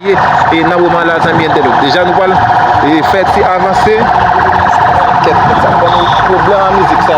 Et dans le moment là, déjà nous allons faire avancer. Qu'est-ce que ça va nous problème en musique ça?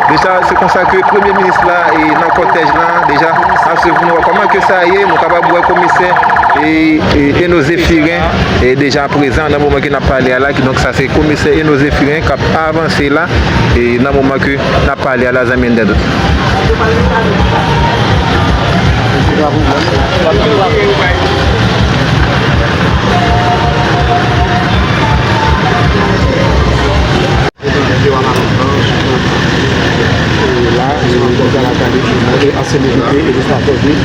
Déjà, c'est comme ça que le Premier ministre là et dans le cortège là, déjà, comment que ça y est, nous sommes capables de voir le commissaire et nos Zéphirin est déjà présent dans le moment qu'il n'a parlé là. Donc ça c'est le commissaire et nos Zéphirin qui ont avancé là et dans le moment que n'a parlé à la Zamien d'aide. Là, nous allons regarder la célébrité et les stratégies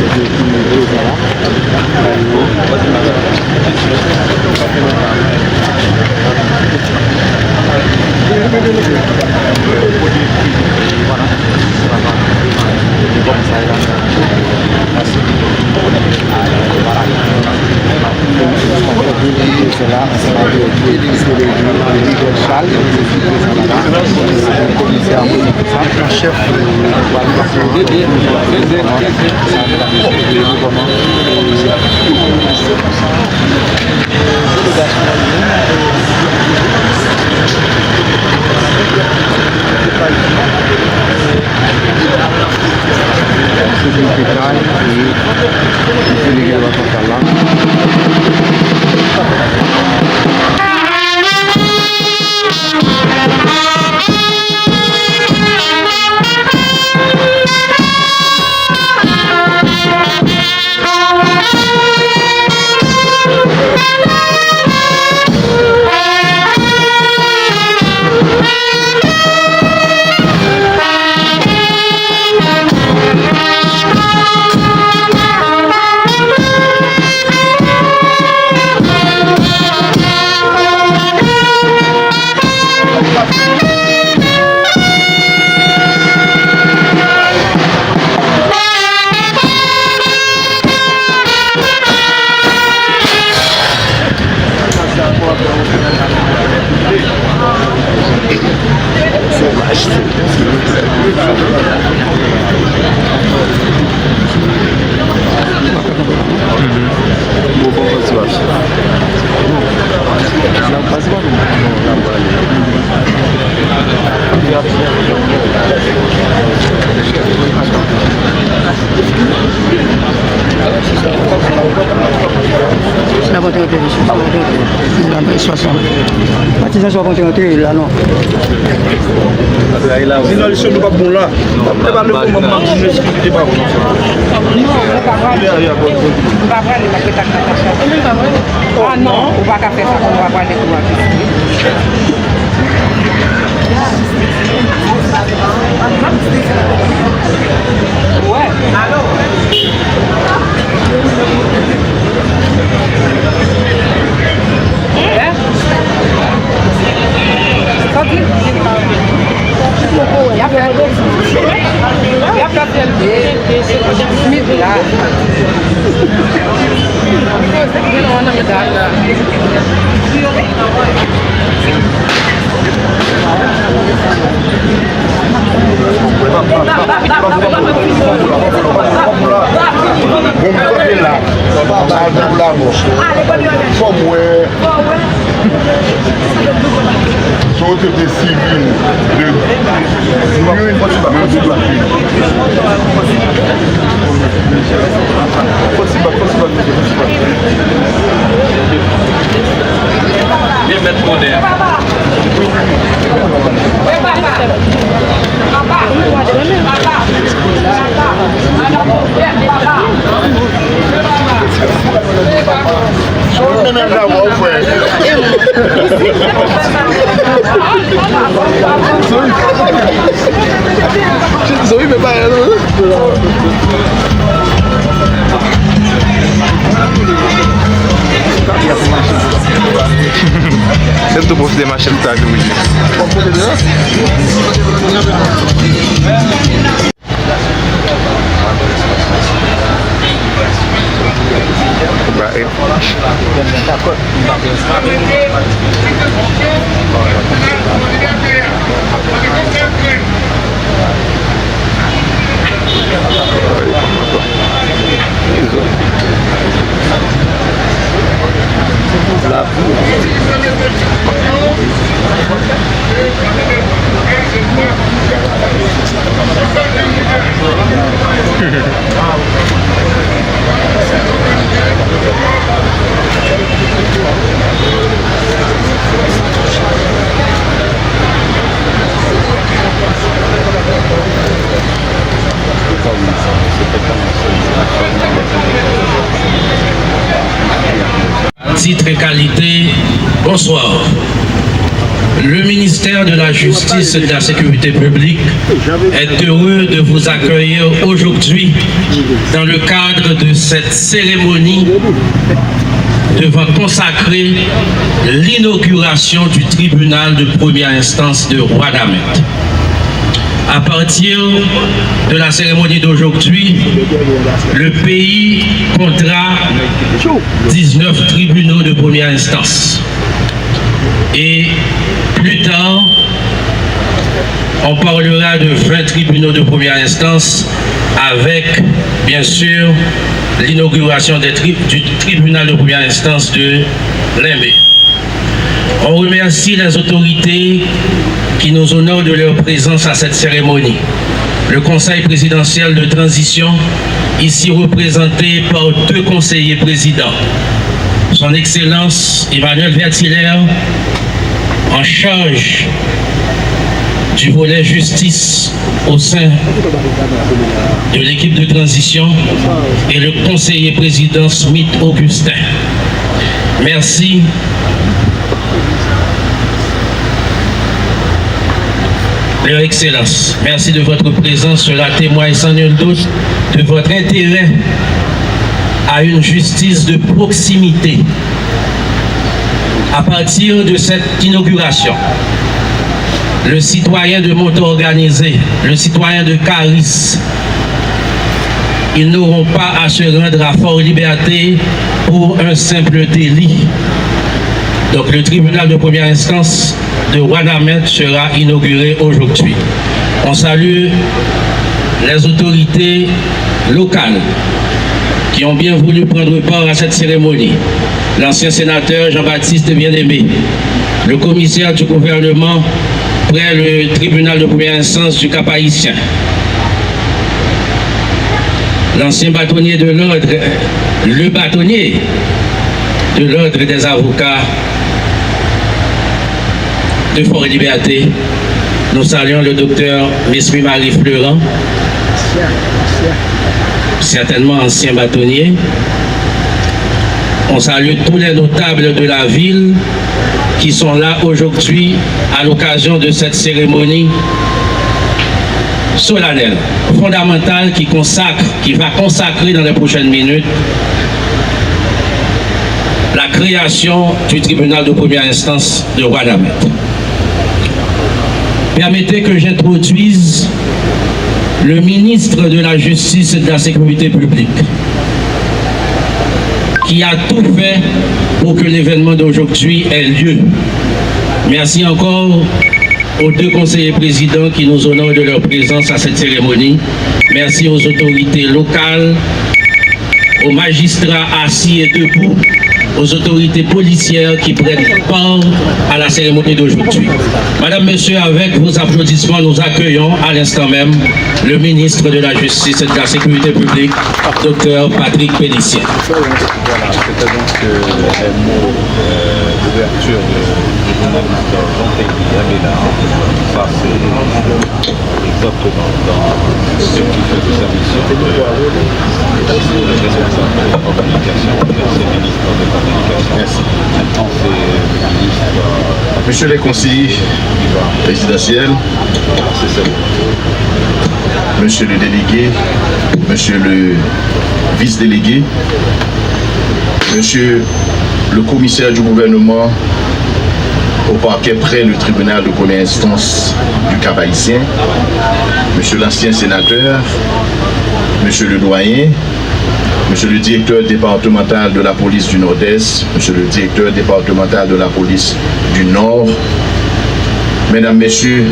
chef là non. Sinon, les choses ne sont pas bon là. On va le moment de sécurité pas bon. Ah non, on va pas faire ça, on va voir les trois. Ouais. Allô. Des civils de Même d'abord, frère. Zoé mais pas c'est tout pour des machines tag Titre et qualité, bonsoir. Le ministère de la Justice et de la Sécurité publique est heureux de vous accueillir aujourd'hui dans le cadre de cette cérémonie devant consacrer l'inauguration du tribunal de première instance de Ouadamette. À partir de la cérémonie d'aujourd'hui, le pays comptera 19 tribunaux de première instance. Et plus tard, on parlera de 20 tribunaux de première instance avec, bien sûr, l'inauguration du tribunal de première instance de Limbé. On remercie les autorités qui nous honorent de leur présence à cette cérémonie. Le Conseil présidentiel de transition, ici représenté par 2 conseillers présidents. Son Excellence Emmanuel Verthilaire, en charge du volet justice au sein de l'équipe de transition, et le conseiller président Smith Augustin. Merci. Leur Excellence, merci de votre présence. Cela témoigne sans nul doute de votre intérêt à une justice de proximité. À partir de cette inauguration, le citoyen de montant organisé, le citoyen de Caris, ils n'auront pas à se rendre à Fort-Liberté pour un simple délit. Donc le tribunal de première instance de Ouadamette sera inauguré aujourd'hui. On salue les autorités locales qui ont bien voulu prendre part à cette cérémonie. L'ancien sénateur Jean-Baptiste Bien-Aimé, le commissaire du gouvernement près le tribunal de première instance du Cap-Haïtien, l'ancien bâtonnier de l'ordre, le bâtonnier de l'ordre des avocats de Fort-Liberté. Nous saluons le docteur Mesmi Marie Fleurant, certainement ancien bâtonnier. On salue tous les notables de la ville qui sont là aujourd'hui à l'occasion de cette cérémonie solennelle, fondamentale, qui va consacrer dans les prochaines minutes la création du tribunal de première instance de Ouadamette. Permettez que j'introduise le ministre de la Justice et de la Sécurité publique, qui a tout fait pour que l'événement d'aujourd'hui ait lieu. Merci encore aux 2 conseillers présidents qui nous honorent de leur présence à cette cérémonie. Merci aux autorités locales, aux magistrats assis et debout, aux autorités policières qui prennent part à la cérémonie d'aujourd'hui. Madame, Monsieur, avec vos applaudissements, nous accueillons à l'instant même le ministre de la Justice et de la Sécurité publique, Dr Patrick Pélissier. Voilà, c'était donc les mots d'ouverture du journaliste Jean-Pierre Abélard. Ça, c'est exactement dans ce qui fait de sa mission. C'est le responsable de la communication, c'est le ministre de la communication. Merci. Maintenant, c'est le ministre. Monsieur les conseillers présidentiels, C'est ça. monsieur le délégué, monsieur le vice-délégué, monsieur le commissaire du gouvernement au parquet près le tribunal de première instance du Cap-Haïtien, monsieur l'ancien sénateur, monsieur le doyen, monsieur le directeur départemental de la police du Nord-Est, monsieur le directeur départemental de la police du Nord, mesdames, messieurs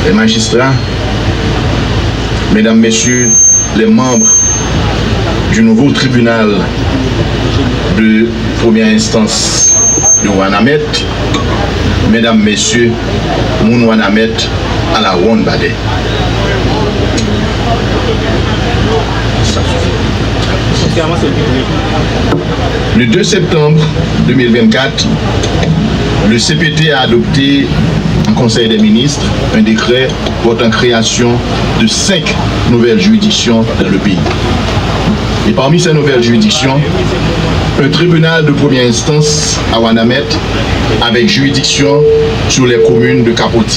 les magistrats, mesdames, messieurs les membres du nouveau tribunal de première instance de Ouanamet, mesdames, messieurs, Moun Ouanamet à la Ronde Badet. Le 2 septembre 2024, le CPT a adopté en Conseil des ministres un décret portant création de 5 nouvelles juridictions dans le pays. Et parmi ces nouvelles juridictions, un tribunal de première instance à Ouanamet avec juridiction sur les communes de Capotis.